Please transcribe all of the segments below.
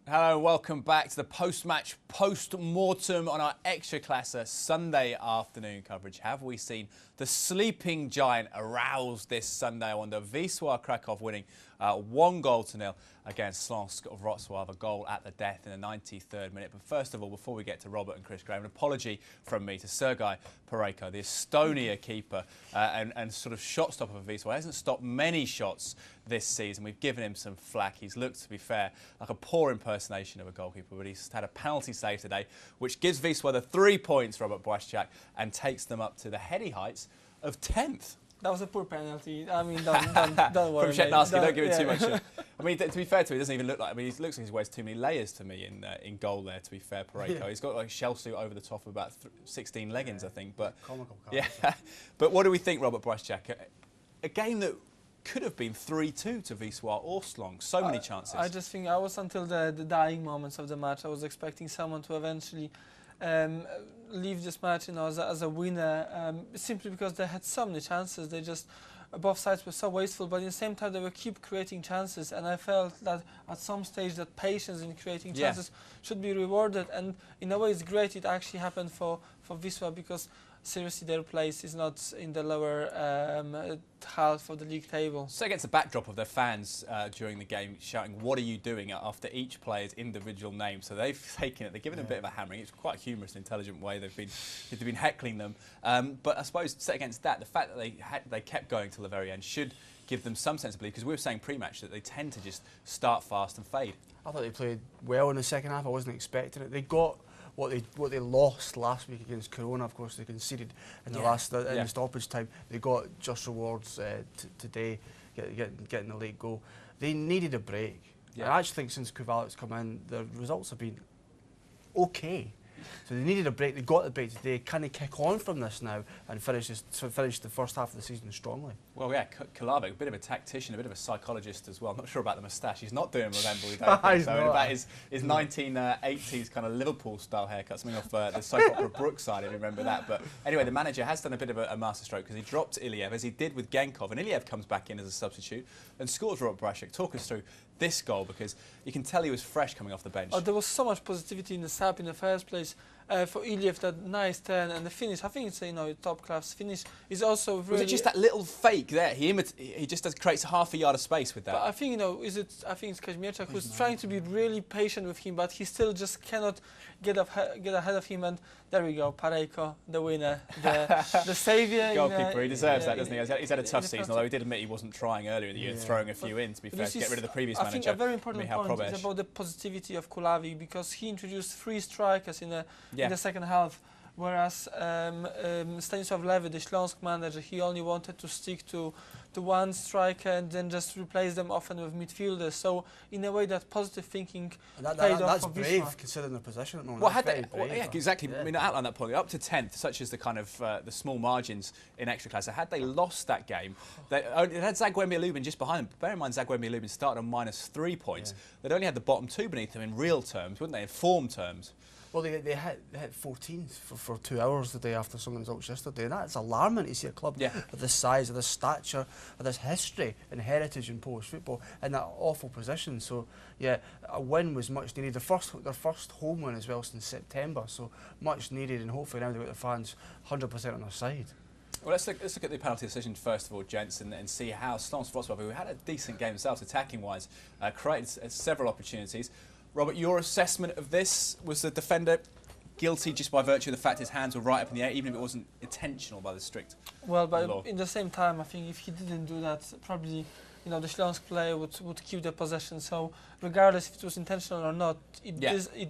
Hello, welcome back to the post-match post-mortem on our Ekstraklasa Sunday afternoon coverage. Have we seen the sleeping giant aroused this Sunday? I wonder. Wisla Krakow winning 1-0 against Slask Wroclaw, the goal at the death in the 93rd minute. But first of all, before we get to Robert and Chris Graham, an apology from me to Sergei Pareko, the Estonia keeper and sort of shot stopper for Wisla. He hasn't stopped many shots this season. We've given him some flack. He's looked, to be fair, like a poor impersonation of a goalkeeper, but he's had a penalty save today, which gives Wisla the 3 points, Robert Błaszczak, and takes them up to the heady heights of 10th. That was a poor penalty. I mean, don't worry. From Shetnarski, don't give it too much. I mean, to be fair to him, he doesn't even look like. I mean, he looks like he wears too many layers to me in goal there. To be fair, Pareko, he's got like a shell suit over the top of about 16 leggings, I think. But comical. But what do we think, Robert Błaszczak? A game that could have been 3-2 to Wisła or Slong. So many chances. I just think I was until the dying moments of the match. I was expecting someone to eventually leave this match, as a winner, simply because they had so many chances. They just, both sides were so wasteful, but at the same time they were keep creating chances, and I felt that at some stage that patience in creating chances should be rewarded, and in a way it's great it actually happened for Wisła, because seriously their place is not in the lower half of the league table. So against the backdrop of their fans during the game shouting, "What are you doing?" after each player's individual name. So they've taken it, they've given it a bit of a hammering. It's quite a humorous, intelligent way they've been heckling them. But I suppose set against that, the fact that they kept going till the very end should give them some sense of belief, because we were saying pre-match that they tend to just start fast and fade. I thought they played well in the second half. I wasn't expecting it. They got what they lost last week against Corona. Of course, they conceded in the last in the stoppage time. They got just rewards today, getting the late goal. They needed a break. Yeah. I actually think since Kuvalic's come in, the results have been okay. So they needed a break. They got the break today. Can they kick on from this now and finish the first half of the season strongly? Well, yeah, Kulavic, a bit of a tactician, a bit of a psychologist as well. I'm not sure about the moustache. He's not doing Remember don't so about his 1980s kind of Liverpool-style haircut, something off the soap opera Brookside, if you remember that. But anyway, the manager has done a bit of a masterstroke, because he dropped Iliev, as he did with Genkov, and Iliev comes back in as a substitute and scores. Robert Błaszczak, talk us through this goal, because you can tell he was fresh coming off the bench. Oh, there was so much positivity in the sub in the first place. For Iliev, that nice turn and the finish, I think it's a top class finish. Is also really. Was it just that little fake there? He just creates half a yard of space with that. But I think I think it's Kazimierczak who's trying to be really patient with him, but he still just cannot get ahead of him. And there we go, Pareko, the winner, the saviour. Goalkeeper, he deserves that, doesn't he? He's had a tough season, although he did admit he wasn't trying earlier in the year, throwing a few in, to be fair, to get rid of the previous manager. I think a very important point is about the positivity of Kulavic, because he introduced 3 strikers in the second half, whereas Stanisław Lewy, the Śląsk manager, he only wanted to stick to one striker and then just replace them often with midfielders. So in a way, that positive thinking paid off. That's brave, considering their position at the moment. Well, exactly. I mean, outline that point. Up to 10th, such as the kind of the small margins in Ekstraklasa. Had they lost that game, it had Zagłębie Lubin just behind them. Bear in mind, Zagłębie Lubin started on -3 points. They'd only had the bottom 2 beneath them in real terms, wouldn't they? In form terms. Well, they hit 14 for 2 hours the day after some results yesterday, and that's alarming to see a club of this size, of this stature, of this history and heritage in Polish football in that awful position. So, yeah, a win was much needed. Their first home win as well since September, so much needed, and hopefully now they've got the fans 100% on their side. Well, let's look at the penalty decision first of all, gents, and see how Slask Wroclaw, who had a decent game themselves attacking-wise, created several opportunities. Robert, your assessment of this, was the defender guilty just by virtue of the fact his hands were right up in the air, even if it wasn't intentional by the strict Well, but law? In the same time, I think if he didn't do that, probably the Śląsk player would keep the possession. So regardless if it was intentional or not, it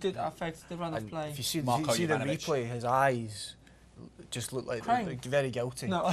did affect the run of play. If you see the replay, his eyes just look like very guilty. No.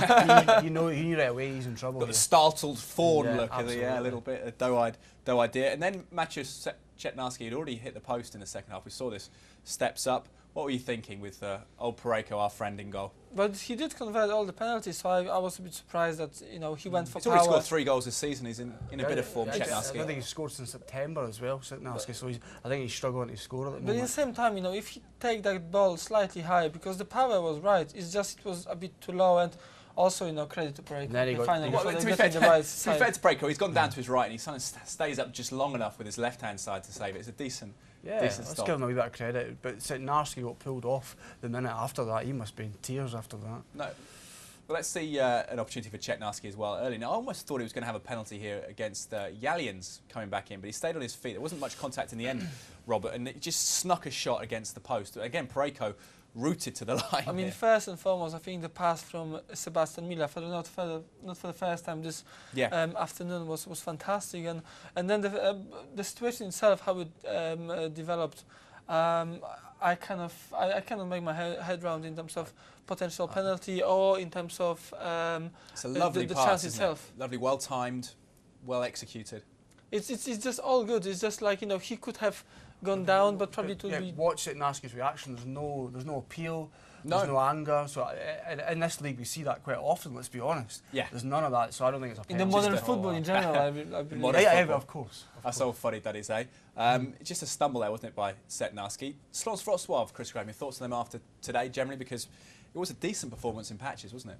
you know right away he's in trouble. Got the startled fawn look, a little bit doe-eyed idea. And then Maciej Shetnarski had already hit the post in the second half. We saw this steps up. What were you thinking with old Pareko, our friend, in goal? But he did convert all the penalties, so I was a bit surprised that he went for power. He's already scored 3 goals this season. He's in a bit of form, Shetnarski. I think he's scored since September as well, Shetnarski. So I think he's struggling to score at the moment. But at the same time, if he take that ball slightly higher, because the power was right, it was a bit too low, and also, credit to Pareko. To be fair to Pareko, he's gone down to his right and he stays up just long enough with his left-hand side to save it. It's a decent Yeah, decent let's stop. give him a wee bit of credit. But Narski got pulled off the minute after that. He must be in tears after that. No. Well, let's see an opportunity for Chetnarski as well early. Now, I almost thought he was going to have a penalty here against Yalians coming back in, but he stayed on his feet. There wasn't much contact in the end, Robert, and it just snuck a shot against the post. Again, Pareko rooted to the line. I mean, here. first and foremost, I think the pass from Sebastian Miller, not for the first time this afternoon, was fantastic, and then the situation itself, how it developed. I cannot make my head round in terms of potential penalty or in terms of it's a lovely the pass, chance isn't itself. It? Lovely, well timed, well executed. It's just all good. It's just like, you know, he could have gone down, but probably it would be. Watch it, Narski's reaction. There's no appeal. There's no anger. So in this league we see that quite often. Let's be honest. Yeah. There's none of that. So I don't think it's a penalty. In the modern football in general, I believe. Yeah, of course. That's all funny, that is, eh? Just a stumble there, wasn't it, by Chetnarski. Slask Wroclaw, Chris Graham, your thoughts on them after today, generally, because it was a decent performance in patches, wasn't it?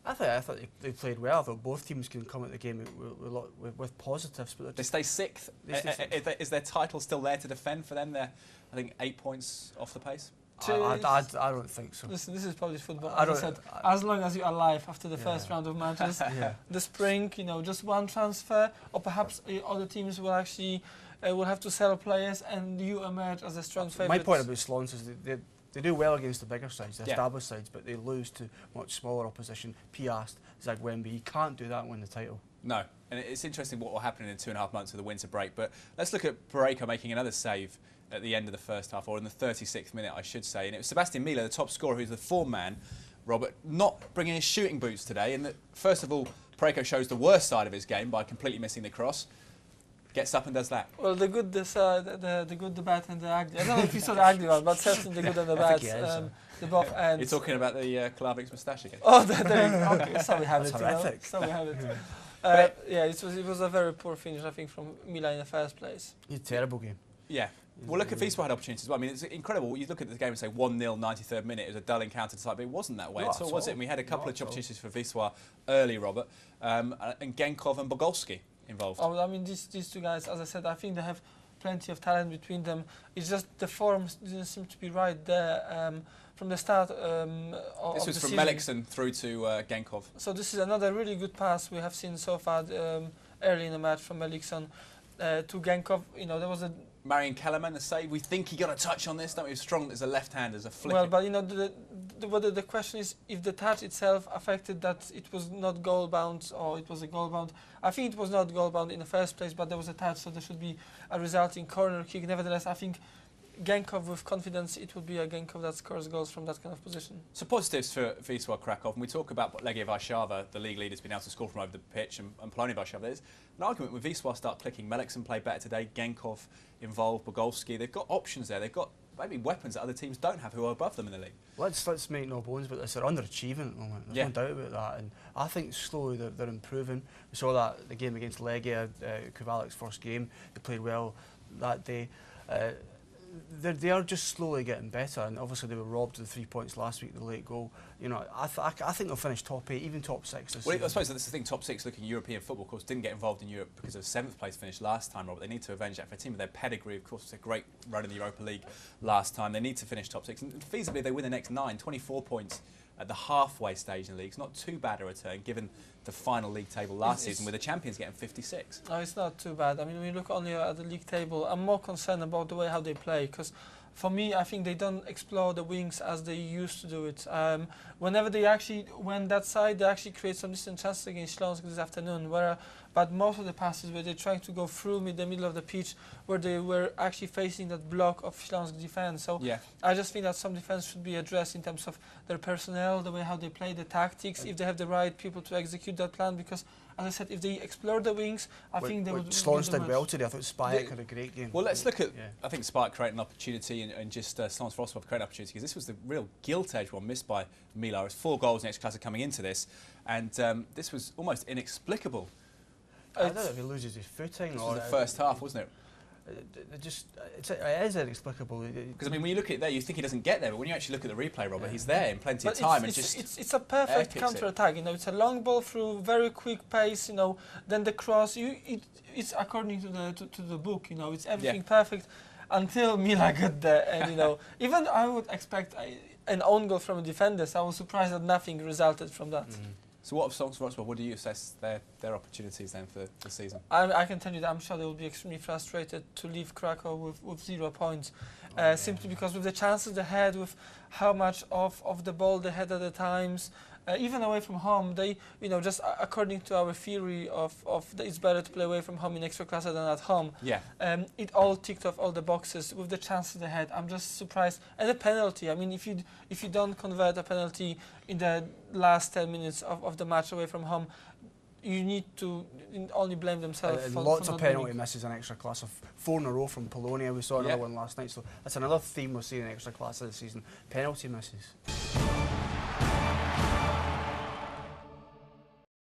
I thought they played well. I thought both teams can come at the game with positives. But they stay sixth. Is their title still there to defend for them? They're, I think, 8 points off the pace. I don't think so. Listen, this is Polish football. As I said, as long as you are alive after the first round of matches, the spring, you know, just one transfer, or perhaps other teams will actually will have to sell players, and you emerge as a strong favourite. My point about Slons is they do well against the bigger sides, the established sides, but they lose to much smaller opposition. Piast, Zagwembe, you can't do that and win the title. No, and it's interesting what will happen in 2.5 months of the winter break. But let's look at Pareko making another save at the end of the first half, or in the 36th minute, I should say. And it was Sebastian Miller, the top scorer, who's the form man, Robert, not bringing his shooting boots today. And first of all, Pareko shows the worst side of his game by completely missing the cross. Gets up and does that. Well, the good, the good, the bad, and the ugly. I don't know if you saw the ugly one, but certainly the good and the bad. The both ends. You're talking about the Klavic's moustache again. Oh, there you go. Okay, so we have it. Horrific. So we have it. Yeah, it was a very poor finish, I think, from Mila in the first place. It's a terrible game. Yeah. Well, look at Wisla had opportunities as well. I mean, it's incredible. You look at the game and say 1-0, 93rd minute. It was a dull encounter to start, but it wasn't that way at all, was it? And we had a couple of opportunities for Wisla early, Robert, and Genkov and Bogolski involved. Oh, I mean, these two guys, as I said, I think they have plenty of talent between them. It's just the form didn't seem to be right there from the start of this was from season. Melixon through to Genkov. So this is another really good pass we have seen so far early in the match from Melixon to Genkov. You know, there was a Marian Kellerman, the save. We think he got a touch on this. Don't we? He was strong as a left-hander, as a flick. Well, but you know, the question is if the touch itself affected that it was not goal-bound or it was a goal-bound. I think it was not goal-bound in the first place, but there was a touch, so there should be a resulting corner kick. Nevertheless, I think Genkov, with confidence, it would be a Genkov that scores goals from that kind of position. So positives for Wisla Krakow. And we talk about Legia Warszawa, the league leaders, being able to score from over the pitch, and Polonia Warszawa. There's an argument with Wisla start clicking. Melixon played better today. Genkov involved. Bogolski. They've got options there. They've got maybe weapons that other teams don't have, who are above them in the league. Let's make no bones about this. They're underachieving at the moment. There's no doubt about that. And I think slowly they're improving. We saw that the game against Legia, Kovalik's first game. They played well that day. They are just slowly getting better, and obviously they were robbed of the 3 points last week, the late goal. You know, I think they'll finish top 8, even top 6 this season. I suppose that's the thing. Top 6, looking European football, of course, didn't get involved in Europe because of 7th place finish last time, Robert. They need to avenge that. For a team with their pedigree, of course, it's a great run in the Europa League last time. They need to finish top 6, and feasibly they win the next 9, 24 points at the halfway stage in the league. It's not too bad a return, given the final league table last season, with the champions getting 56. No, it's not too bad. I mean, when you look only at the league table, I'm more concerned about the way how they play, because for me, I think they don't explore the wings as they used to do it. Whenever they actually went that side, they actually create some decent chances against Śląsk this afternoon. But most of the passes where they're trying to go through the middle of the pitch, where they were actually facing that block of Śląsk defence. So I just think that some defence should be addressed in terms of their personnel, the way how they play, the tactics, if they have the right people to execute that plan. Because, as I said, if they explore the wings, I think they would. Slons did well today. I thought Spike had a great game. Well, let's look at. I think Spike created an opportunity, and just Slask Wroclaw created an opportunity, because this was the real gilt-edged one missed by Mila. It was 4 goals in Ekstraklasa coming into this, and this was almost inexplicable. I don't know if he loses his footing. This was the first half, wasn't it? It is inexplicable. Because I mean, when you look at it there, you think he doesn't get there, but when you actually look at the replay, Robert, he's there in plenty of time, and it's a perfect counter-attack. You know, it's a long ball through, very quick pace. You know, then the cross. It's according to the book. You know, it's everything perfect. until Mila got there. And, you know, even I would expect an own goal from a defender, so I was surprised that nothing resulted from that. So what of Slask Wroclaw? What do you assess their opportunities then for the season? I can tell you that I'm sure they will be extremely frustrated to leave Krakow with 0 points, simply because with the chances they had, with how much of the ball they had at the times, even away from home, they, you know, just according to our theory of it's better to play away from home in Ekstraklasa than at home. Yeah. It all ticked off all the boxes with the chances they had. I'm just surprised. And a penalty. I mean, if you don't convert a penalty in the last 10 minutes of the match away from home, you need to only blame themselves. And for lots not of penalty winning. misses in Ekstraklasa. 4 in a row from Polonia. We saw another one last night. So that's another theme we're seeing in Ekstraklasa this season. Penalty misses.